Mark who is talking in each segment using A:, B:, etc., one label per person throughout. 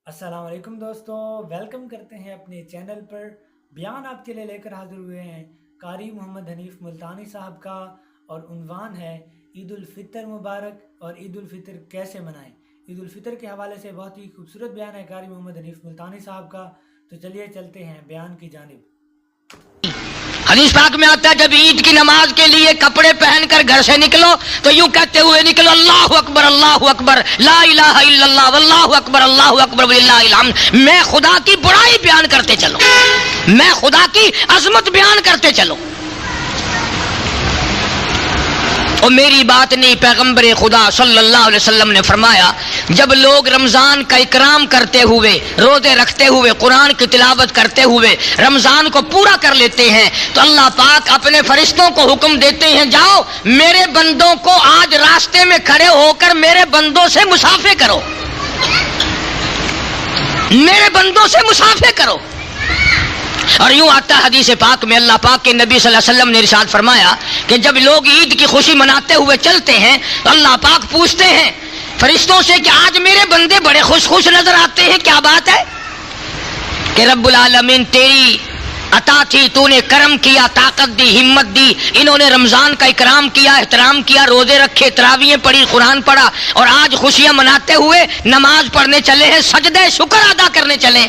A: السلام علیکم دوستو، ویلکم کرتے ہیں اپنے چینل پر۔ بیان آپ کے لیے لے کر حاضر ہوئے ہیں قاری محمد حنیف ملتانی صاحب کا، اور عنوان ہے عید الفطر مبارک اور عید الفطر کیسے منائیں۔ عید الفطر کے حوالے سے بہت ہی خوبصورت بیان ہے قاری محمد حنیف ملتانی صاحب کا، تو چلیے چلتے ہیں بیان کی جانب۔
B: حدیث پاک میں آتا ہے جب عید کی نماز کے لیے کپڑے پہن کر گھر سے نکلو تو یوں کہتے ہوئے نکلو، اللہ اکبر لا الہ الا اللہ واللہ اکبر وللہ الحمد۔ میں خدا کی بڑائی بیان کرتے چلو، میں خدا کی عظمت بیان کرتے چلو۔ اور میری بات نہیں، پیغمبر خدا صلی اللہ علیہ وسلم نے فرمایا جب لوگ رمضان کا اکرام کرتے ہوئے، روزے رکھتے ہوئے، قرآن کی تلاوت کرتے ہوئے رمضان کو پورا کر لیتے ہیں تو اللہ پاک اپنے فرشتوں کو حکم دیتے ہیں، جاؤ میرے بندوں کو آج راستے میں کھڑے ہو کر میرے بندوں سے مسافے کرو، میرے بندوں سے مسافے کرو۔ اور یوں آتا ہے حدیث پاک میں، اللہ پاک کے نبی صلی اللہ علیہ وسلم نے ارشاد فرمایا کہ جب لوگ عید کی خوشی مناتے ہوئے چلتے ہیں تو اللہ پاک پوچھتے ہیں فرشتوں سے کہ آج میرے بندے بڑے خوش نظر آتے ہیں، کیا بات ہے؟ کہ رب العالمین تیری عطا تھی، تو نے کرم کیا، طاقت دی، ہمت دی، انہوں نے رمضان کا اکرام کیا، احترام کیا، روزے رکھے، تراویحیں پڑھی، قرآن پڑھا، اور آج خوشیاں مناتے ہوئے نماز پڑھنے چلے ہیں، سجدے شکر ادا کرنے چلے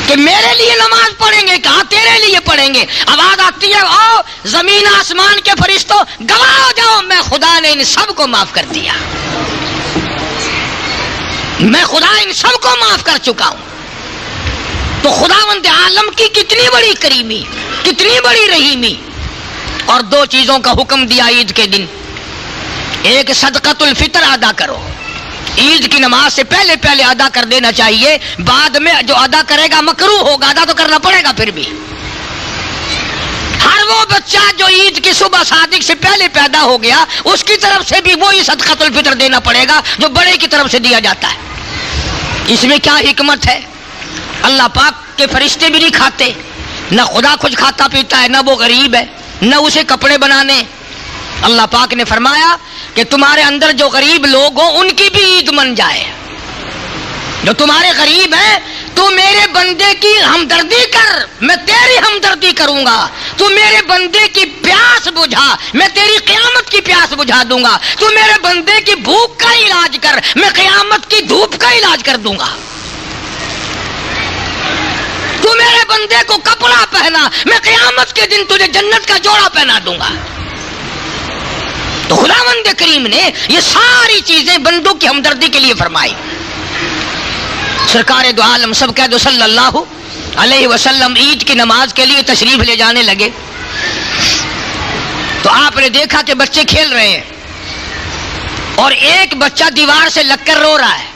B: کہ میرے لیے نماز پڑھیں گے، کہا تیرے لیے پڑھیں گے۔ آواز آتی ہے او زمین آسمان کے فرشتوں گواہ ہو جاؤ، میں خدا نے ان سب کو معاف کر دیا، میں خدا ان سب کو معاف کر چکا ہوں۔ تو خداوند عالم کی کتنی بڑی کریمی، کتنی بڑی رحیمی۔ اور دو چیزوں کا حکم دیا عید کے دن، ایک صدقۃ الفطر ادا کرو، عید کی نماز سے پہلے ادا کر دینا چاہیے، بعد میں جو ادا کرے گا مکروہ ہوگا، ادا تو کرنا پڑے گا پھر بھی۔ ہر وہ بچہ جو عید کی صبح صادق سے پہلے پیدا ہو گیا اس کی طرف سے بھی وہی صدقۃ الفطر دینا پڑے گا جو بڑے کی طرف سے دیا جاتا ہے۔ اس میں کیا حکمت ہے؟ اللہ پاک کے فرشتے بھی نہیں کھاتے، نہ خدا کچھ کھاتا پیتا ہے، نہ وہ غریب ہے، نہ اسے کپڑے بنانے۔ اللہ پاک نے فرمایا کہ تمہارے اندر جو غریب لوگ ہوں ان کی بھی عید من جائے، جو تمہارے غریب ہیں تو میرے بندے کی ہمدردی کر، میں تیری ہمدردی کروں گا، تو میرے بندے کی پیاس بجھا، میں تیری قیامت کی پیاس بجھا دوں گا، تو میرے بندے کی بھوک کا علاج کر، میں قیامت کی دھوپ کا علاج کر دوں گا، تو میرے بندے کو کپڑا پہنا، میں قیامت کے دن تجھے جنت کا جوڑا پہنا دوں گا۔ تو خداوند کریم نے یہ ساری چیزیں بندوں کی ہمدردی کے لیے فرمائی۔ سرکار دو عالم سب کہہ دو صلی اللہ علیہ وسلم عید کی نماز کے لیے تشریف لے جانے لگے تو آپ نے دیکھا کہ بچے کھیل رہے ہیں اور ایک بچہ دیوار سے لگ کر رو رہا ہے۔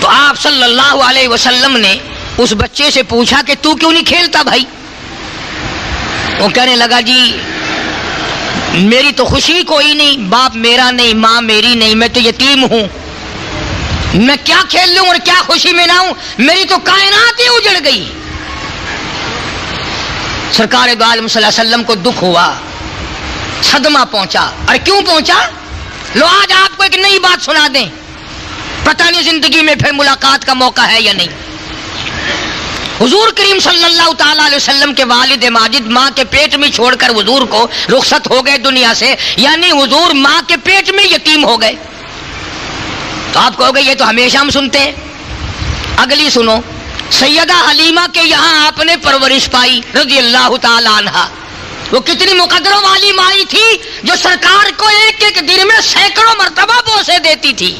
B: تو آپ صلی اللہ علیہ وسلم نے اس بچے سے پوچھا کہ تو کیوں نہیں کھیلتا بھائی؟ وہ کہنے لگا جی میری تو خوشی کوئی نہیں، باپ میرا نہیں، ماں میری نہیں، میں تو یتیم ہوں، میں کیا کھیل لوں اور کیا خوشی مناؤں، میری تو کائنات ہی اجڑ گئی۔ سرکار دو عالم صلی اللہ علیہ وسلم کو دکھ ہوا، صدمہ پہنچا۔ اور کیوں پہنچا؟ لو آج آپ کو ایک نئی بات سنا دیں، پتہ نہیں زندگی میں پھر ملاقات کا موقع ہے یا نہیں۔ حضور کریم صلی اللہ تعالیٰ علیہ وسلم کے والد ماجد ماں کے پیٹ میں چھوڑ کر حضور کو رخصت ہو گئے دنیا سے، یعنی حضور ماں کے پیٹ میں یتیم ہو گئے۔ تو آپ کہو گے یہ تو ہمیشہ ہم سنتے ہیں، اگلی سنو۔ سیدہ حلیمہ کے یہاں آپ نے پرورش پائی رضی اللہ تعالیٰ عنہا۔ وہ کتنی مقدروں والی مائی تھی جو سرکار کو ایک ایک دن میں سینکڑوں مرتبہ بوسے دیتی تھی۔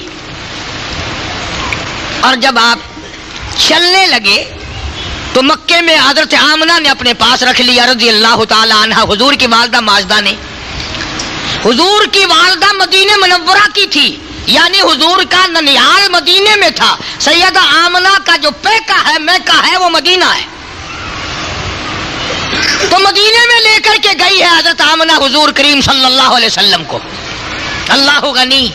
B: اور جب آپ چلنے لگے تو مکے میں حضرت آمنہ نے اپنے پاس رکھ لیا رضی اللہ تعالی عنہ، حضور کی والدہ ماجدہ نے۔ حضور کی والدہ مدینہ منورہ کی تھی، یعنی حضور کا ننیال مدینے میں تھا، سیدہ آمنہ کا جو پیکا ہے میکا ہے وہ مدینہ ہے۔ تو مدینے میں لے کر کے گئی ہے حضرت آمنہ حضور کریم صلی اللہ علیہ وسلم کو، اللہ غنی،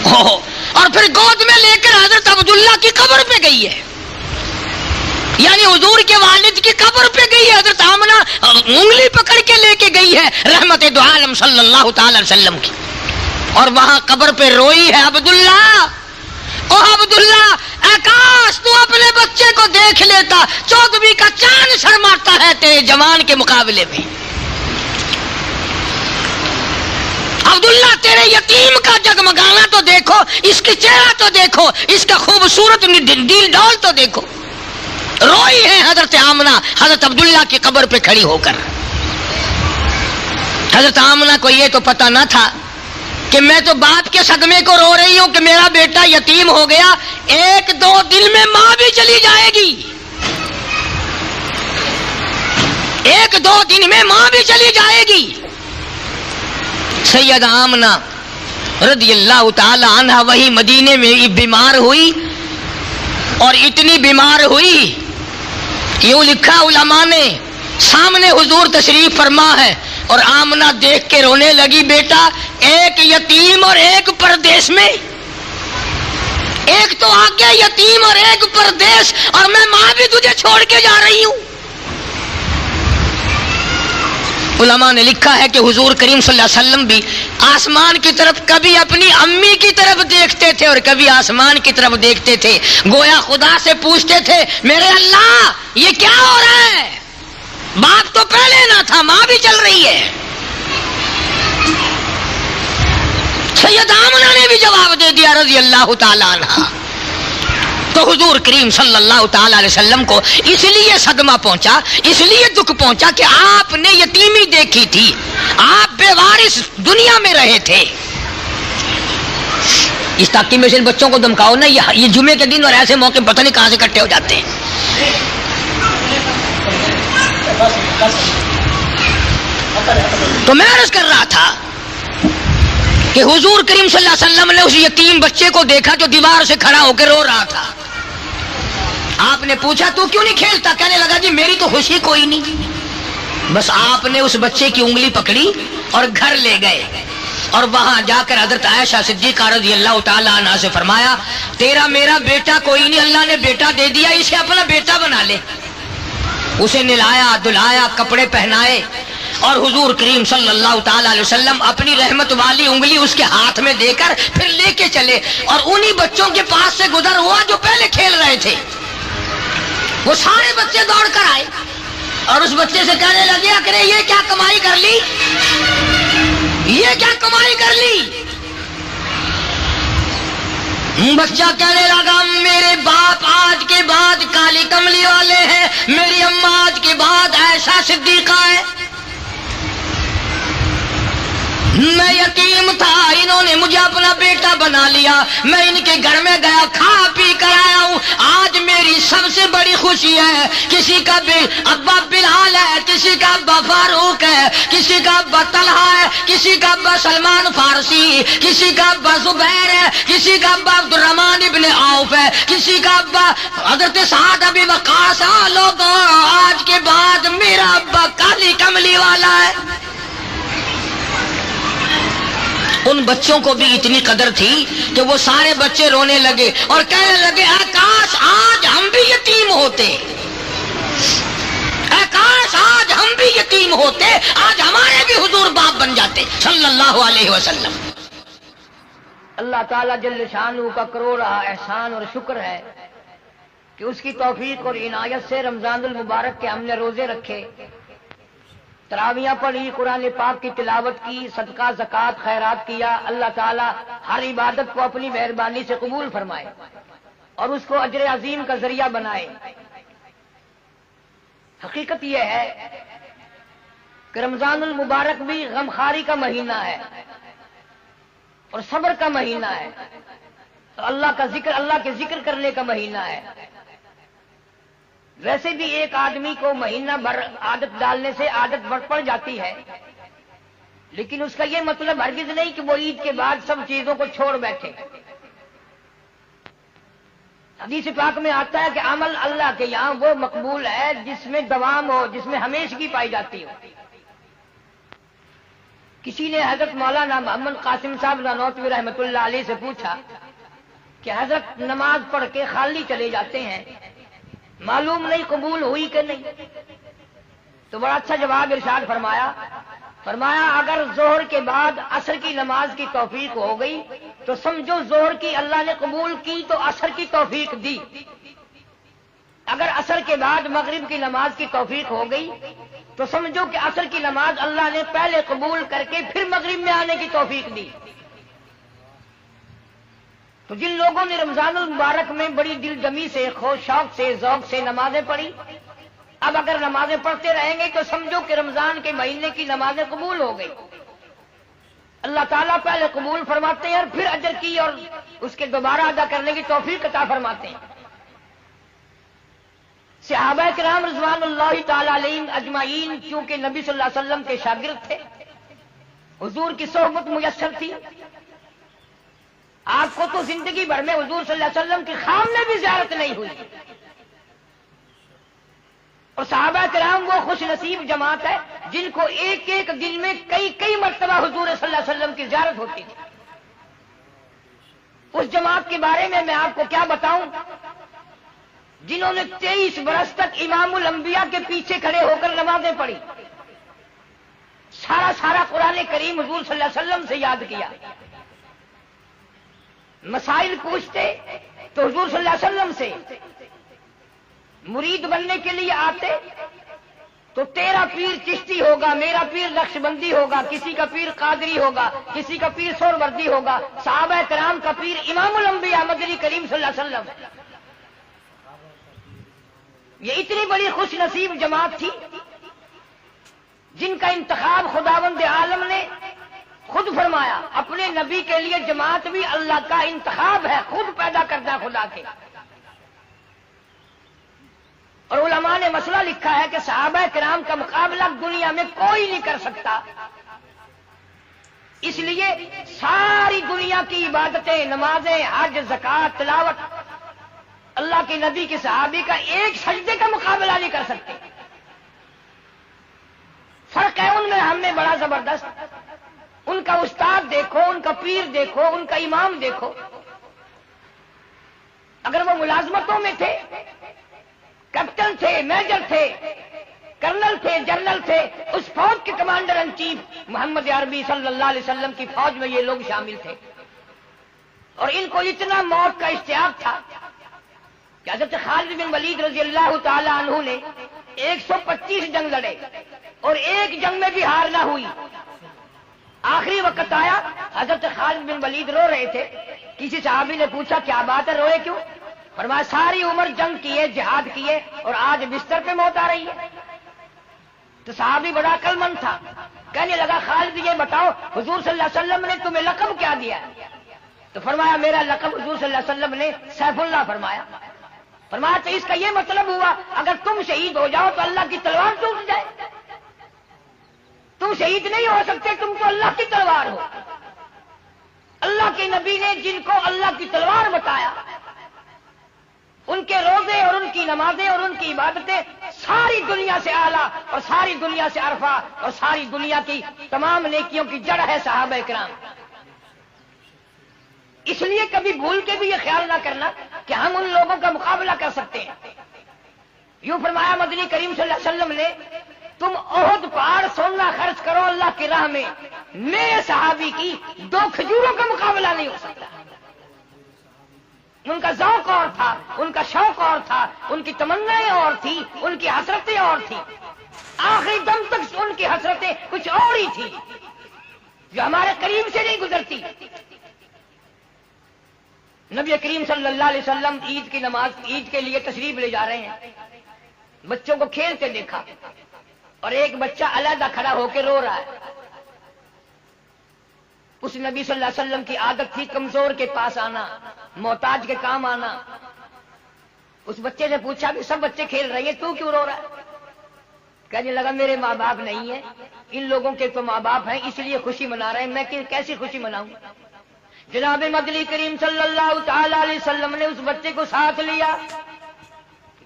B: اور پھر گود میں لے کر حضرت عبداللہ کی قبر پہ گئی ہے، یعنی حضور کے والد کی قبر پہ گئی ہے حضرت آمنہ، انگلی پکڑ کے لے کے گئی ہے رحمت دو عالم صلی اللہ تعالی وسلم کی، اور وہاں قبر پہ روئی ہے عبداللہ، او عبداللہ اے کاش تو اپنے بچے کو دیکھ لیتا، 14ویں کا چاند شرماتا ہے تیرے جوان کے مقابلے میں۔ عبداللہ تیرے یتیم کا جگمگانا تو دیکھو، اس کی چہرہ تو دیکھو، اس کا خوبصورت دل ڈول تو دیکھو۔ روئی ہے حضرت آمنہ حضرت عبداللہ کی قبر پہ کھڑی ہو کر۔ حضرت آمنہ کو یہ تو پتہ نہ تھا کہ میں تو باپ کے صدمے کو رو رہی ہوں کہ میرا بیٹا یتیم ہو گیا، 1-2 دن میں ماں بھی چلی جائے گی، 1-2 دن میں ماں بھی چلی جائے گی۔ سید آمنہ رضی اللہ تعالی عنہ وہی مدینے میں بیمار ہوئی، اور اتنی بیمار ہوئی، یوں لکھا علماء نے، سامنے حضور تشریف فرما ہے اور آمنہ دیکھ کے رونے لگی، بیٹا ایک یتیم اور ایک پردیس میں، ایک تو آگے یتیم اور ایک پردیس، اور میں ماں بھی تجھے چھوڑ کے جا رہی ہوں۔ علماء نے لکھا ہے کہ حضور کریم صلی اللہ علیہ وسلم بھی آسمان کی طرف کبھی اپنی امی کی طرف دیکھتے تھے اور کبھی آسمان کی طرف دیکھتے تھے، گویا خدا سے پوچھتے تھے میرے اللہ یہ کیا ہو رہا ہے، باپ تو پہلے نہ تھا، ماں بھی چل رہی ہے۔ سید آمنہ نے بھی جواب دے دیا رضی اللہ تعالی عنہ۔ تو حضور کریم صلی اللہ تعالی علیہ وسلم کو اس لیے صدمہ پہنچا، اس لیے دکھ پہنچا کہ آپ نے یتیمی دیکھی تھی، آپ بے وارث دنیا میں رہے تھے۔ اس تاکی میں سے ان بچوں کو دمکاؤ نا، یہ جمعے کے دن اور ایسے موقع پتہ نہیں کہاں سے اکٹھے ہو جاتے ہیں۔ تو میں عرض کر رہا تھا کہ حضور کریم صلی اللہ علیہ وسلم نے اس یتیم بچے کو دیکھا جو دیوار سے کھڑا ہو کے رو رہا تھا۔ آپ نے پوچھا تو کیوں نہیں کھیلتا؟ کہنے لگا جی میری تو خوشی کوئی نہیں۔ بس آپ نے اس بچے کی انگلی پکڑی اور گھر لے گئے، اور وہاں جا کر حضرت عائشہ صدیقہ رضی اللہ تعالی عنہا سے فرمایا تیرا میرا بیٹا کوئی نہیں، اللہ نے بیٹا دے دیا، اسے اپنا بیٹا بنا لے۔ اسے نلایا دلایا، کپڑے پہنائے، اور حضور کریم صلی اللہ تعالی علیہ وسلم اپنی رحمت والی انگلی اس کے ہاتھ میں دے کر پھر لے کے چلے، اور انہی بچوں کے پاس سے گزر ہوا جو پہلے کھیل رہے تھے۔ وہ سارے بچے دوڑ کر آئے اور اس بچے سے کہنے لگے کہ یہ کیا کمائی کر لی، یہ کیا کمائی کر لی؟ بچہ کہنے لگا میرے باپ آج کے بعد کالی کملی والے ہیں، میری اماں آج کے بعد عائشہ صدیقہ ہے، میں یتیم تھا، انہوں نے مجھے اپنا بیٹا بنا لیا، میں ان کے گھر میں گیا، کھا پی کر آیا ہوں، آج میری سب سے بڑی خوشی ہے، کسی کا ابا بلال ہے، کسی کا ابا فاروق ہے، کسی کا ابا طلحہ ہے، کسی کا ابا سلمان فارسی، کسی کا ابا زبیر ہے، کسی کا ابا عبد الرحمن ابن عوف ہے، کسی کا ابا حضرت سعد ابی وقاص۔ لوگوں آج کے بعد میرا ابا کالی کملی والا ہے۔ ان بچوں کو بھی اتنی قدر تھی کہ وہ سارے بچے رونے لگے اور کہنے لگے اے کاش آج ہم بھی یتیم ہوتے، اے کاش آج ہم بھی یتیم ہوتے، آج ہمارے بھی حضور باپ بن جاتے صلی اللہ علیہ وسلم۔ اللہ تعالیٰ جل شانہ کا کروڑ احسان اور شکر ہے کہ اس کی توفیق اور عنایت سے رمضان المبارک کے ہم نے روزے رکھے، تراویاں پڑھی، قرآن پاک کی تلاوت کی، صدقہ زکوٰۃ خیرات کیا۔ اللہ تعالیٰ ہر عبادت کو اپنی مہربانی سے قبول فرمائے اور اس کو اجر عظیم کا ذریعہ بنائے۔ حقیقت یہ ہے کہ رمضان المبارک بھی غمخواری کا مہینہ ہے اور صبر کا مہینہ ہے، تو اللہ کے ذکر کرنے کا مہینہ ہے۔ ویسے بھی ایک آدمی کو مہینہ بھر عادت ڈالنے سے عادت پڑ جاتی ہے، لیکن اس کا یہ مطلب ہرگز نہیں کہ وہ عید کے بعد سب چیزوں کو چھوڑ بیٹھے۔ حدیث پاک میں آتا ہے کہ عمل اللہ کے یہاں وہ مقبول ہے جس میں دوام ہو، جس میں ہمیشگی پائی جاتی ہو۔ کسی نے حضرت مولانا محمد قاسم صاحب نانوتوی رحمۃ اللہ علیہ سے پوچھا کہ حضرت نماز پڑھ کے خالی چلے جاتے ہیں، معلوم نہیں قبول ہوئی کہ نہیں؟ تو بڑا اچھا جواب ارشاد فرمایا اگر ظہر کے بعد عصر کی نماز کی توفیق ہو گئی تو سمجھو ظہر کی اللہ نے قبول کی تو عصر کی توفیق دی. اگر عصر کے بعد مغرب کی نماز کی توفیق ہو گئی تو سمجھو کہ عصر کی نماز اللہ نے پہلے قبول کر کے پھر مغرب میں آنے کی توفیق دی. تو جن لوگوں نے رمضان المبارک میں بڑی دل جمی سے شوق سے ذوق سے نمازیں پڑھی، اب اگر نمازیں پڑھتے رہیں گے تو سمجھو کہ رمضان کے مہینے کی نمازیں قبول ہو گئی. اللہ تعالیٰ پہلے قبول فرماتے ہیں اور پھر اجر کی اور اس کے دوبارہ ادا کرنے کی توفیق عطا فرماتے ہیں. صحابہ کرام رضوان اللہ تعالی علیہم اجمعین چونکہ نبی صلی اللہ علیہ وسلم کے شاگرد تھے، حضور کی صحبت میسر تھی. آپ کو تو زندگی بھر میں حضور صلی اللہ علیہ وسلم کی خام میں بھی زیارت نہیں ہوئی، اور صحابہ کرام وہ خوش نصیب جماعت ہے جن کو ایک ایک دن میں کئی مرتبہ حضور صلی اللہ علیہ وسلم کی زیارت ہوتی تھی. اس جماعت کے بارے میں آپ کو کیا بتاؤں جنہوں نے 23 برس تک امام الانبیاء کے پیچھے کھڑے ہو کر نمازیں پڑھی، سارا قرآن کریم حضور صلی اللہ علیہ وسلم سے یاد کیا، مسائل پوچھتے تو حضور صلی اللہ علیہ وسلم سے، مرید بننے کے لیے آتے تو تیرا پیر چشتی ہوگا، میرا پیر نقشبندی ہوگا، کسی کا پیر قادری ہوگا، کسی کا پیر سہروردی ہوگا، صحابہ کرام کا پیر امام الانبیاء مدنی کریم صلی اللہ علیہ وسلم. یہ اتنی بڑی خوش نصیب جماعت تھی جن کا انتخاب خداوند عالم نے خود فرمایا. اپنے نبی کے لیے جماعت بھی اللہ کا انتخاب ہے، خود پیدا کرتا خدا کے. اور علماء نے مسئلہ لکھا ہے کہ صحابہ کرام کا مقابلہ دنیا میں کوئی نہیں کر سکتا. اس لیے ساری دنیا کی عبادتیں، نمازیں، حج، زکوٰۃ، تلاوت اللہ کے نبی کے صحابی کا ایک سجدے کا مقابلہ نہیں کر سکتے. فرق ہے ان میں ہم میں بڑا زبردست. ان کا استاد دیکھو، ان کا پیر دیکھو، ان کا امام دیکھو. اگر وہ ملازمتوں میں تھے، کیپٹن تھے، میجر تھے، کرنل تھے، جنرل تھے، اس فوج کے کمانڈر ان چیف محمد عربی صلی اللہ علیہ وسلم کی فوج میں یہ لوگ شامل تھے. اور ان کو اتنا موت کا اشتیاق تھا کہ حضرت خالد بن ولید رضی اللہ تعالی عنہ نے 125 جنگ لڑے اور ایک جنگ میں بھی ہار نہ ہوئی. آخری وقت آیا، حضرت خالد بن ولید رو رہے تھے. کسی صحابی نے پوچھا کیا بات ہے، روئے کیوں؟ فرمایا ساری عمر جنگ کیے، جہاد کیے، اور آج بستر پہ موت آ رہی ہے. تو صحابی بڑا عقل مند تھا، کہنے لگا خالد یہ بتاؤ حضور صلی اللہ علیہ وسلم نے تمہیں لقب کیا دیا ہے؟ تو فرمایا میرا لقب حضور صلی اللہ علیہ وسلم نے سیف اللہ فرمایا. فرمایا تو اس کا یہ مطلب ہوا اگر تم شہید ہو جاؤ تو اللہ کی تلوار ٹوٹ جائے. تم شہید نہیں ہو سکتے، تم تو اللہ کی تلوار ہو. اللہ کے نبی نے جن کو اللہ کی تلوار بتایا، ان کے روزے اور ان کی نمازیں اور ان کی عبادتیں ساری دنیا سے اعلیٰ اور ساری دنیا سے عرفہ اور ساری دنیا کی تمام نیکیوں کی جڑ ہے صحابہ کرام. اس لیے کبھی بھول کے بھی یہ خیال نہ کرنا کہ ہم ان لوگوں کا مقابلہ کر سکتے ہیں. یوں فرمایا مدنی کریم صلی اللہ علیہ وسلم نے، تم احد پہاڑ سونا خرچ کرو اللہ کی راہ میں، میرے صحابی کی 2 کھجوروں کا مقابلہ نہیں ہو سکتا. ان کا ذوق اور تھا، ان کا شوق اور تھا، ان کی تمنائیں اور تھی، ان کی حسرتیں اور تھی. آخری دم تک ان کی حسرتیں کچھ اور ہی تھی جو ہمارے قریب سے نہیں گزرتی. نبی کریم صلی اللہ علیہ وسلم عید کی نماز، عید کے لیے تشریف لے جا رہے ہیں. بچوں کو کھیلتے دیکھا اور ایک بچہ علیحدہ کھڑا ہو کے رو رہا ہے. اس نبی صلی اللہ علیہ وسلم کی عادت تھی کمزور کے پاس آنا، محتاج کے کام آنا. اس بچے نے پوچھا بھی سب بچے کھیل رہے ہیں، تو کیوں رو رہا ہے؟ کہنے لگا میرے ماں باپ نہیں ہیں، ان لوگوں کے تو ماں باپ ہیں، اس لیے خوشی منا رہے ہیں، میں کیسی خوشی مناؤں؟ جناب مدنی کریم صلی اللہ تعالی علیہ وسلم نے اس بچے کو ساتھ لیا،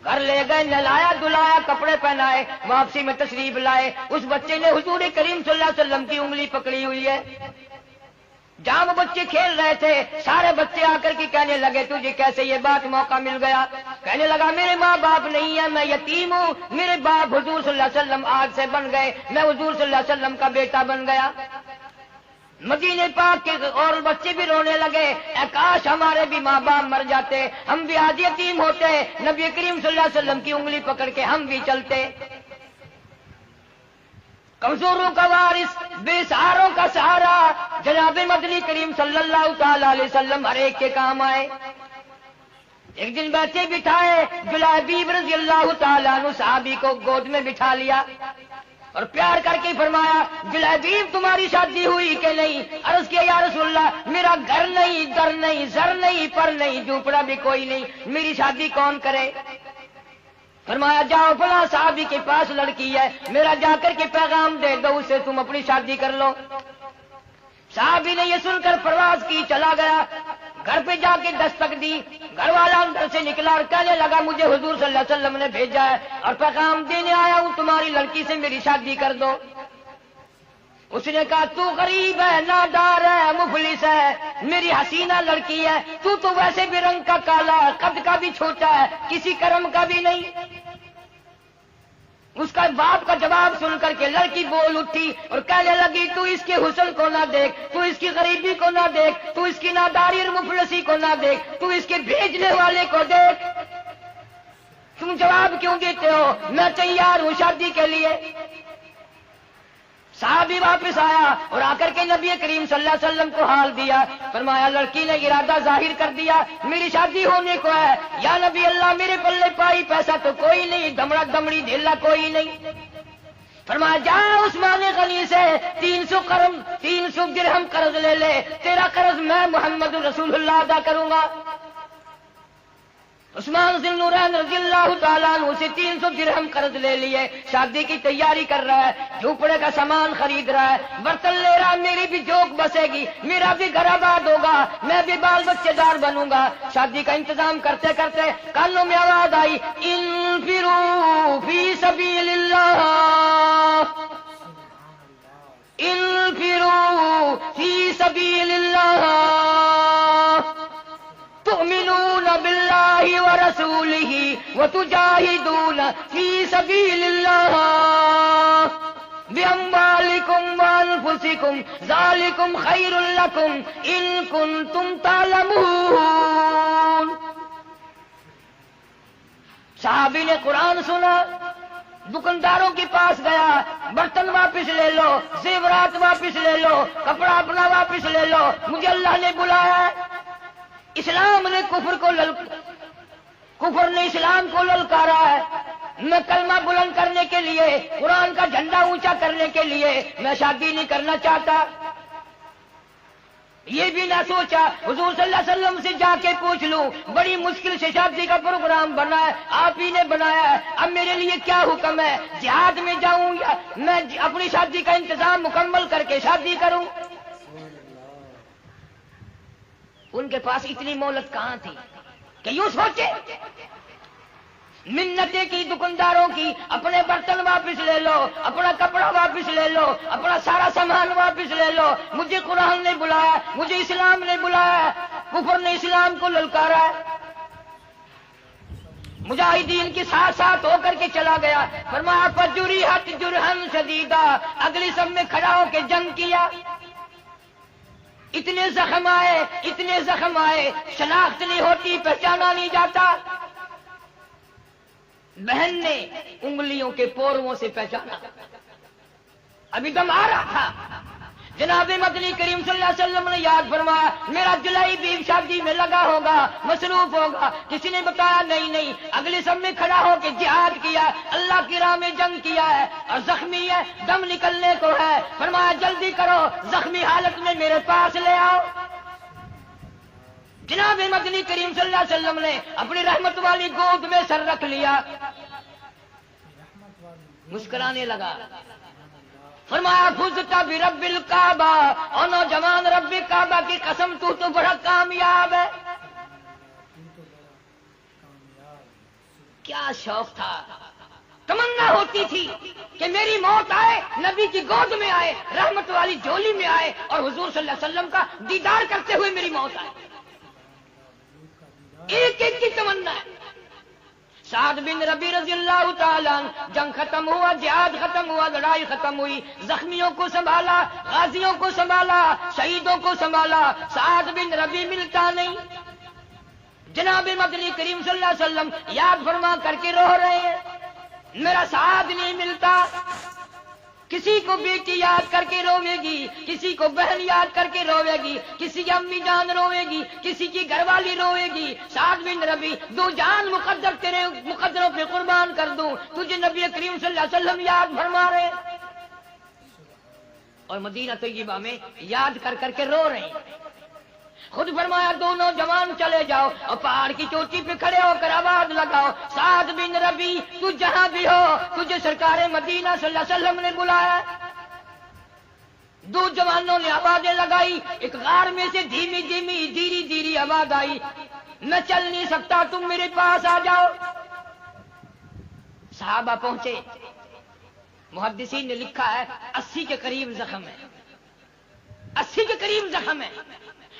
B: گھر لے گئے، نہلایا دلایا، کپڑے پہنائے، واپسی میں تشریف لائے. اس بچے نے حضور کریم صلی اللہ علیہ وسلم کی انگلی پکڑی ہوئی ہے. جہاں وہ بچے کھیل رہے تھے سارے بچے آ کر کے کہنے لگے تجھے کیسے یہ بات موقع مل گیا؟ کہنے لگا میرے ماں باپ نہیں ہیں، میں یتیم ہوں، میرے باپ حضور صلی اللہ علیہ وسلم آج سے بن گئے، میں حضور صلی اللہ علیہ وسلم کا بیٹا بن گیا. مدینے پاک کے اور بچے بھی رونے لگے، اے کاش ہمارے بھی ماں باپ مر جاتے، ہم بھی آج یتیم ہوتے، نبی کریم صلی اللہ علیہ وسلم کی انگلی پکڑ کے ہم بھی چلتے۔ کمزوروں کا وارث، بے سہاروں کا سہارا، جناب مدنی کریم صلی اللہ تعالی علیہ وسلم ہر ایک کے کام آئے۔ ایک دن بیٹھے بٹھائے جلابیب رضی اللہ تعالیٰ عنہ صحابی کو گود میں بٹھا لیا اور پیار کر کے فرمایا، جلابیب تمہاری شادی ہوئی کہ نہیں؟ عرض کیا یا رسول اللہ، میرا گھر نہیں، در نہیں، زر نہیں، پر نہیں، جھوپڑا بھی کوئی نہیں، میری شادی کون کرے؟ فرمایا جاؤ فلاں صحابی کے پاس لڑکی ہے، میرا جا کر کے پیغام دے دو اسے، تم اپنی شادی کر لو۔ صحابی نے یہ سن کر پرواز کی، چلا گیا، گھر پہ جا کے دستک دی، گھر والا اندر سے نکلا اور کہنے لگا مجھے حضور صلی اللہ علیہ وسلم نے بھیجا ہے اور پیغام دینے آیا ہوں، تمہاری لڑکی سے میری شادی کر دو۔ اس نے کہا تو غریب ہے، نادار ہے، مفلس ہے، میری حسینہ لڑکی ہے، تو ویسے بھی رنگ کا کالا ہے، قد کا بھی چھوٹا ہے، کسی کرم کا بھی نہیں۔ اس کا باپ کا جواب سن کر کے لڑکی بول اٹھی اور کہنے لگی تو اس کے حسن کو نہ دیکھ، تو اس کی غریبی کو نہ دیکھ، تو اس کی ناداری اور مفلسی کو نہ دیکھ، تو اس کے بھیجنے والے کو دیکھ۔ تم جواب کیوں دیتے ہو؟ میں تیار ہوں شادی کے لیے۔ صحابی واپس آیا اور آ کر کے نبی کریم صلی اللہ علیہ وسلم کو حال دیا، فرمایا لڑکی نے ارادہ ظاہر کر دیا، میری شادی ہونے کو ہے، یا نبی اللہ میرے پلے پائی پیسہ تو کوئی نہیں، دمڑا دمڑی دھیلا کوئی نہیں۔ فرمایا جا عثمان غنی سے 300 درہم قرض لے لے، تیرا قرض میں محمد رسول اللہ ادا کروں گا۔ عثمان ذی النورین رضی اللہ تعالیٰ عنہ سے 300 درہم قرض لے لیے، شادی کی تیاری کر رہا ہے، جھوپڑے کا سامان خرید رہا ہے، برتن لے رہا ہے، میری بھی جوک بسے گی، میرا بھی گھر آباد ہوگا، میں بھی بال بچے دار بنوں گا۔ شادی کا انتظام کرتے کرتے کانوں میں آواز آئی، انفروا فی سبیل اللہ، انفروا فی سبیل اللہ، تؤمنون باللہ ورسولہ وتجاہدون فی سبیل اللہ باموالکم وانفسکم ذالکم خیر لکم ان کنتم تعلمون۔ صحابی نے قرآن سنا، دکانداروں کے پاس گیا، برتن واپس لے لو، زیورات واپس لے لو، کپڑا اپنا واپس لے لو، مجھے اللہ نے بلایا ہے۔ اسلام نے کفر نے اسلام کو للکارا ہے، میں کلمہ بلند کرنے کے لیے، قرآن کا جھنڈا اونچا کرنے کے لیے میں شادی نہیں کرنا چاہتا۔ یہ بھی نہ سوچا حضور صلی اللہ علیہ وسلم سے جا کے پوچھ لوں، بڑی مشکل سے شادی کا پروگرام بنا ہے، آپ ہی نے بنایا ہے، اب میرے لیے کیا حکم ہے، جہاد میں جاؤں یا میں اپنی شادی کا انتظام مکمل کر کے شادی کروں؟ ان کے پاس اتنی مہلت کہاں تھی کہ یوں سوچے، منتیں کی دکانداروں کی، اپنے برتن واپس لے لو، اپنا کپڑا واپس لے لو، اپنا سارا سامان واپس لے لو، مجھے قرآن نے بلایا، مجھے اسلام نے بلایا، کفر نے اسلام کو للکارا ہے۔ مجاہدین کے ساتھ ساتھ ہو کر کے چلا گیا، فرمایا فجرحت جرحا شدیدا، اگلی سب میں کھڑا ہو کے جنگ کیا، اتنے زخم آئے، شناخت نہیں ہوتی، پہچانا نہیں جاتا۔ بہن نے انگلیوں کے پوروں سے پہچانا، ابھی دم آ رہا تھا، جناب مدنی کریم صلی اللہ علیہ وسلم نے یاد فرمایا میرا جلائی بھی شادی میں لگا ہوگا، مصروف ہوگا۔ کسی نے بتایا نہیں، اگلے سب میں کھڑا ہو کے جہاد کیا، اللہ کی راہ میں جنگ کیا ہے اور زخمی ہے، دم نکلنے کو ہے، فرمایا جلدی کرو، زخمی حالت میں میرے پاس لے آؤ۔ جناب مدنی کریم صلی اللہ علیہ وسلم نے اپنی رحمت والی گود میں سر رکھ لیا، مسکرانے لگا، فرمایا فزت برب الکعبہ، اور نوجوان رب کعبہ کی قسم تو بڑا کامیاب ہے۔ کیا شوق تھا، تمنا ہوتی تھی کہ میری موت آئے، نبی کی گود میں آئے، رحمت والی جھولی میں آئے اور حضور صلی اللہ علیہ وسلم کا دیدار کرتے ہوئے میری موت آئے۔ ایک ایک کی تمنا ہے۔ سعد بن ربی رضی اللہ تعالیٰ جنگ ختم ہوا، جہاد ختم ہوا، لڑائی ختم ہوئی، زخمیوں کو سنبھالا، غازیوں کو سنبھالا، شہیدوں کو سنبھالا، سعد بن ربی ملتا نہیں۔ جناب مدنی کریم صلی اللہ علیہ وسلم یاد فرما کر کے رو رہے ہیں، میرا سعد نہیں ملتا۔ کسی کو بیٹی یاد کر کے روے گی، کسی کو بہن یاد کر کے روے گی، کسی کی امی جان روے گی، کسی کی گھر والی روے گی۔ سعد بن ربی، دو جان مقدر تیرے مقدروں پہ قربان کر دوں، تجھے نبی کریم صلی اللہ علیہ وسلم یاد فرما رہے ہیں، اور مدینہ طیبہ میں یاد کر کر کے رو رہے ہیں۔ خود فرمایا دو نوجوان چلے جاؤ اور پہاڑ کی چوٹی پہ کھڑے ہو کر آواز لگاؤ، سعد بن ربی تو جہاں بھی ہو، تجھے سرکار مدینہ صلی اللہ علیہ وسلم نے بلایا۔ دو جوانوں نے آوازیں لگائی، ایک غار میں سے دھیمی دھیمی دھیری دھیری آواز آئی، میں چل نہیں سکتا، تم میرے پاس آ جاؤ۔ صحابہ پہنچے، محدثین نے لکھا ہے 80 کے قریب زخم ہے، 80 کے قریب زخم ہے۔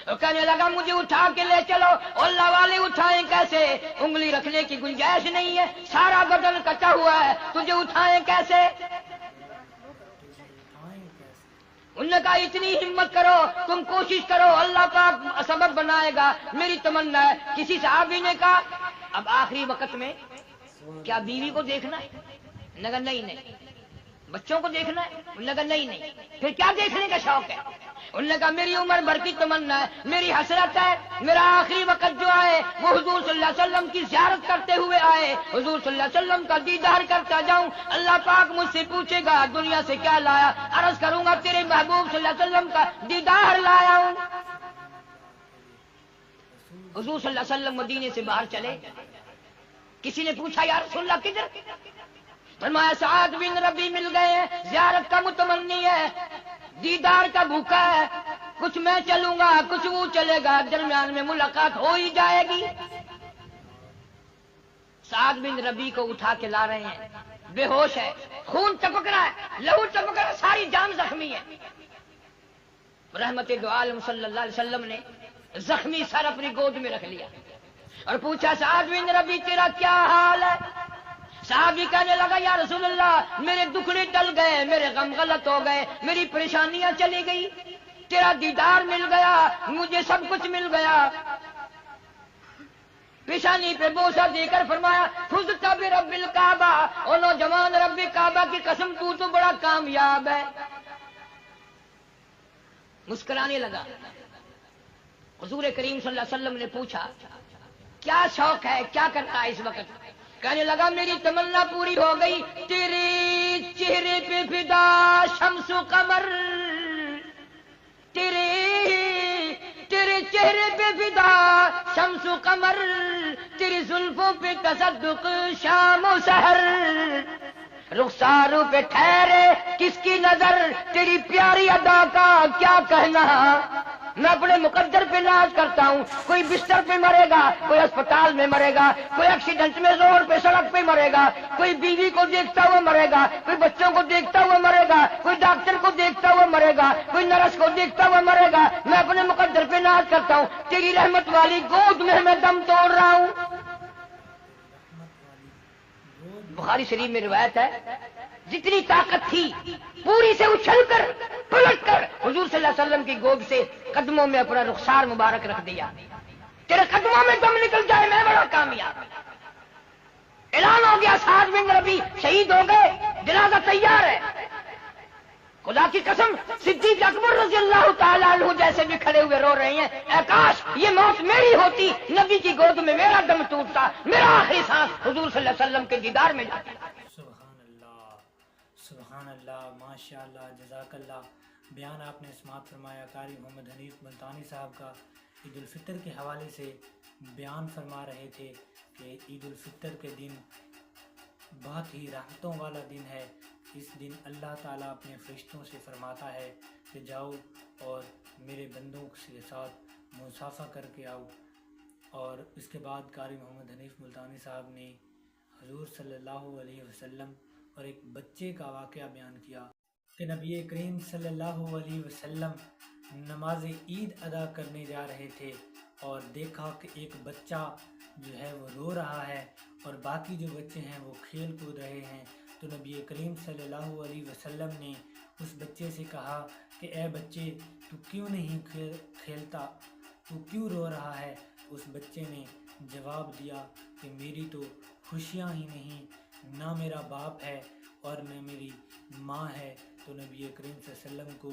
B: اور کہنے لگا مجھے اٹھا کے لے چلو، اللہ والے اٹھائیں کیسے، انگلی رکھنے کی گنجائش نہیں ہے، سارا بدن کٹا ہوا ہے، تجھے اٹھائیں کیسے؟ انہوں نے کہا اتنی ہمت کرو، تم کوشش کرو، اللہ پاک سبب بنائے گا، میری تمنا ہے۔ کسی صحابی نے کہا اب آخری وقت میں کیا بیوی کو دیکھنا ہے؟ انہوں نے کہا نہیں۔ بچوں کو دیکھنا ہے؟ انہوں نے کہا نہیں۔ پھر کیا دیکھنے کا شوق ہے؟ انہوں نے کہا میری عمر بھر کی تمنا ہے، میری حسرت ہے، میرا آخری وقت جو آئے وہ حضور صلی اللہ علیہ وسلم کی زیارت کرتے ہوئے آئے، حضور صلی اللہ علیہ وسلم کا دیدار کرتا جاؤں۔ اللہ پاک مجھ سے پوچھے گا دنیا سے کیا لایا، عرض کروں گا تیرے محبوب صلی اللہ علیہ وسلم کا دیدار لایا ہوں۔ حضور صلی اللہ علیہ وسلم مدینے سے باہر چلے، کسی نے پوچھا یا رسول اللہ کدھر؟ فرمایا سعد بن ربی مل گئے ہیں، زیارت کا متمنی ہے، دیدار کا بھوکا ہے، کچھ میں چلوں گا کچھ وہ چلے گا، درمیان میں ملاقات ہو ہی جائے گی۔ سعد بن ربی کو اٹھا کے لا رہے ہیں، بے ہوش ہے، خون ٹپک رہا ہے، لہو ٹپک رہا ہے، ساری جان زخمی ہے۔ رحمت دو عالم صلی اللہ علیہ وسلم نے زخمی سر اپنی گود میں رکھ لیا اور پوچھا سعد بن ربی تیرا کیا حال ہے؟ صحابی کہنے لگا یا رسول اللہ میرے دکھڑے ٹل گئے، میرے غم غلط ہو گئے، میری پریشانیاں چلی گئی، تیرا دیدار مل گیا، مجھے سب کچھ مل گیا۔ پیشانی پہ بوسہ دے کر فرمایا فزت برب الکعبہ، او نوجوان رب کعبہ کی قسم تو بڑا کامیاب ہے۔ مسکرانے لگا۔ حضور کریم صلی اللہ علیہ وسلم نے پوچھا کیا شوق ہے، کیا کرتا ہے اس وقت؟ کہنے لگا میری تمنا پوری ہو گئی، تیرے چہرے پہ فدا شمس و قمر، تیرے چہرے پہ فدا شمس و قمر، تیری زلفوں پہ تصدق شام و سحر، رخساروں پہ ٹھہرے کس کی نظر، تیری پیاری ادا کا کیا کہنا۔ میں اپنے مقدر پہ ناز کرتا ہوں، کوئی بستر پہ مرے گا، کوئی اسپتال میں مرے گا، کوئی ایکسیڈنٹ میں زور پہ سڑک پہ مرے گا، کوئی بیوی کو دیکھتا ہوا مرے گا، کوئی بچوں کو دیکھتا ہوا مرے گا، کوئی ڈاکٹر کو دیکھتا ہوا مرے گا، کوئی نرس کو دیکھتا ہوا مرے گا۔ میں اپنے مقدر پہ ناز کرتا ہوں، تیری رحمت والی گود میں دم توڑ رہا ہوں۔ بخاری شریف میں روایت ہے جتنی طاقت تھی پوری سے اچھل کر پلٹ کر حضور صلی اللہ علیہ وسلم کی گود سے قدموں میں اپنا رخسار مبارک رکھ دیا، تیرے قدموں میں دم نکل جائے میں بڑا کامیاب۔ اعلان ہو گیا سعد بن ربی شہید ہو گئے، جنازہ تیار ہے۔ خدا کی قسم صدیق اکبر رضی اللہ تعالیٰ عنہ جیسے بھی کھڑے ہوئے رو رہے ہیں، اے کاش یہ موت میری ہوتی، نبی کی گود میں میرا دم ٹوٹتا، میرا آخری سانس حضور صلی اللہ علیہ وسلم کے دیدار میں جاتا۔
A: سبحان اللہ، ماشاء اللہ، جزاک اللہ۔ بیان آپ نے سماعت فرمایا قاری محمد حنیف ملتانی صاحب کا عید الفطر کے حوالے سے بیان فرما رہے تھے کہ عید الفطر کے دن بہت ہی رحمتوں والا دن ہے۔ اس دن اللہ تعالیٰ اپنے فرشتوں سے فرماتا ہے کہ جاؤ اور میرے بندوں کے ساتھ مصافحہ کر کے آؤ۔ اور اس کے بعد قاری محمد حنیف ملتانی صاحب نے حضور صلی اللہ علیہ وسلم اور ایک بچے کا واقعہ بیان کیا کہ نبی کریم صلی اللہ علیہ وسلم نماز عید ادا کرنے جا رہے تھے اور دیکھا کہ ایک بچہ جو ہے وہ رو رہا ہے اور باقی جو بچے ہیں وہ کھیل کود رہے ہیں، تو نبی کریم صلی اللہ علیہ وسلم نے اس بچے سے کہا کہ اے بچے تو کیوں نہیں کھیلتا، تو کیوں رو رہا ہے؟ اس بچے نے جواب دیا کہ میری تو خوشیاں ہی نہیں، نہ میرا باپ ہے اور نہ میری ماں ہے۔ تو نبی کریم صلی اللہ علیہ وسلم کو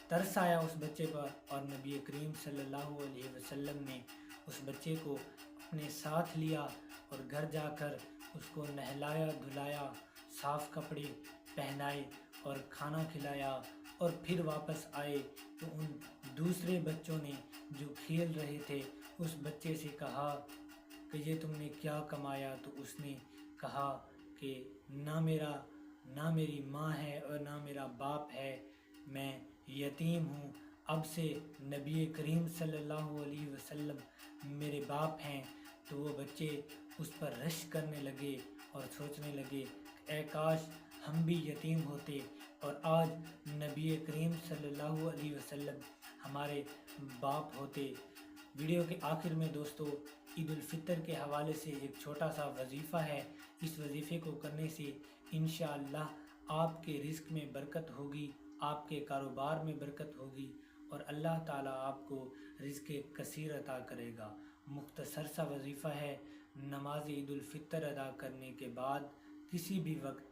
A: ترس آیا اس بچے پر، اور نبی کریم صلی اللہ علیہ وسلم نے اس بچے کو اپنے ساتھ لیا اور گھر جا کر اس کو نہلایا دھلایا، صاف کپڑے پہنائے اور کھانا کھلایا، اور پھر واپس آئے تو ان دوسرے بچوں نے جو کھیل رہے تھے اس بچے سے کہا کہ یہ تم نے کیا کمایا؟ تو اس نے کہا کہ نہ میری ماں ہے اور نہ میرا باپ ہے، میں یتیم ہوں، اب سے نبی کریم صلی اللہ علیہ وسلم میرے باپ ہیں۔ تو وہ بچے اس پر رشک کرنے لگے اور سوچنے لگے کہ اے کاش ہم بھی یتیم ہوتے اور آج نبی کریم صلی اللہ علیہ وسلم ہمارے باپ ہوتے۔ ویڈیو کے آخر میں دوستو عید الفطر کے حوالے سے ایک چھوٹا سا وظیفہ ہے، اس وظیفے کو کرنے سے انشاءاللہ آپ کے رزق میں برکت ہوگی، آپ کے کاروبار میں برکت ہوگی اور اللہ تعالیٰ آپ کو رزق کثیر عطا کرے گا۔ مختصر سا وظیفہ ہے، نماز عید الفطر ادا کرنے کے بعد کسی بھی وقت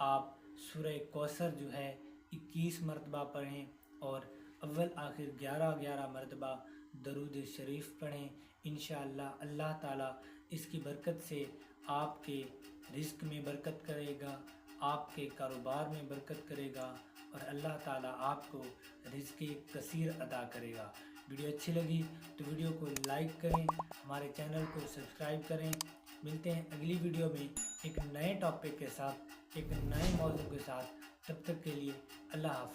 A: آپ سورہ کوثر جو ہے 21 مرتبہ پڑھیں اور اول آخر 11 مرتبہ درود شریف پڑھیں۔ انشاءاللہ اللہ تعالیٰ اس کی برکت سے آپ کے رزق میں برکت کرے گا، آپ کے کاروبار میں برکت کرے گا اور اللہ تعالیٰ آپ کو رزق کثیر عطا کرے گا۔ ویڈیو اچھی لگی تو ویڈیو کو لائک کریں، ہمارے چینل کو سبسکرائب کریں۔ ملتے ہیں اگلی ویڈیو میں ایک نئے ٹاپک کے ساتھ، ایک نئے موضوع کے ساتھ، تب تک کے لیے اللہ حافظ۔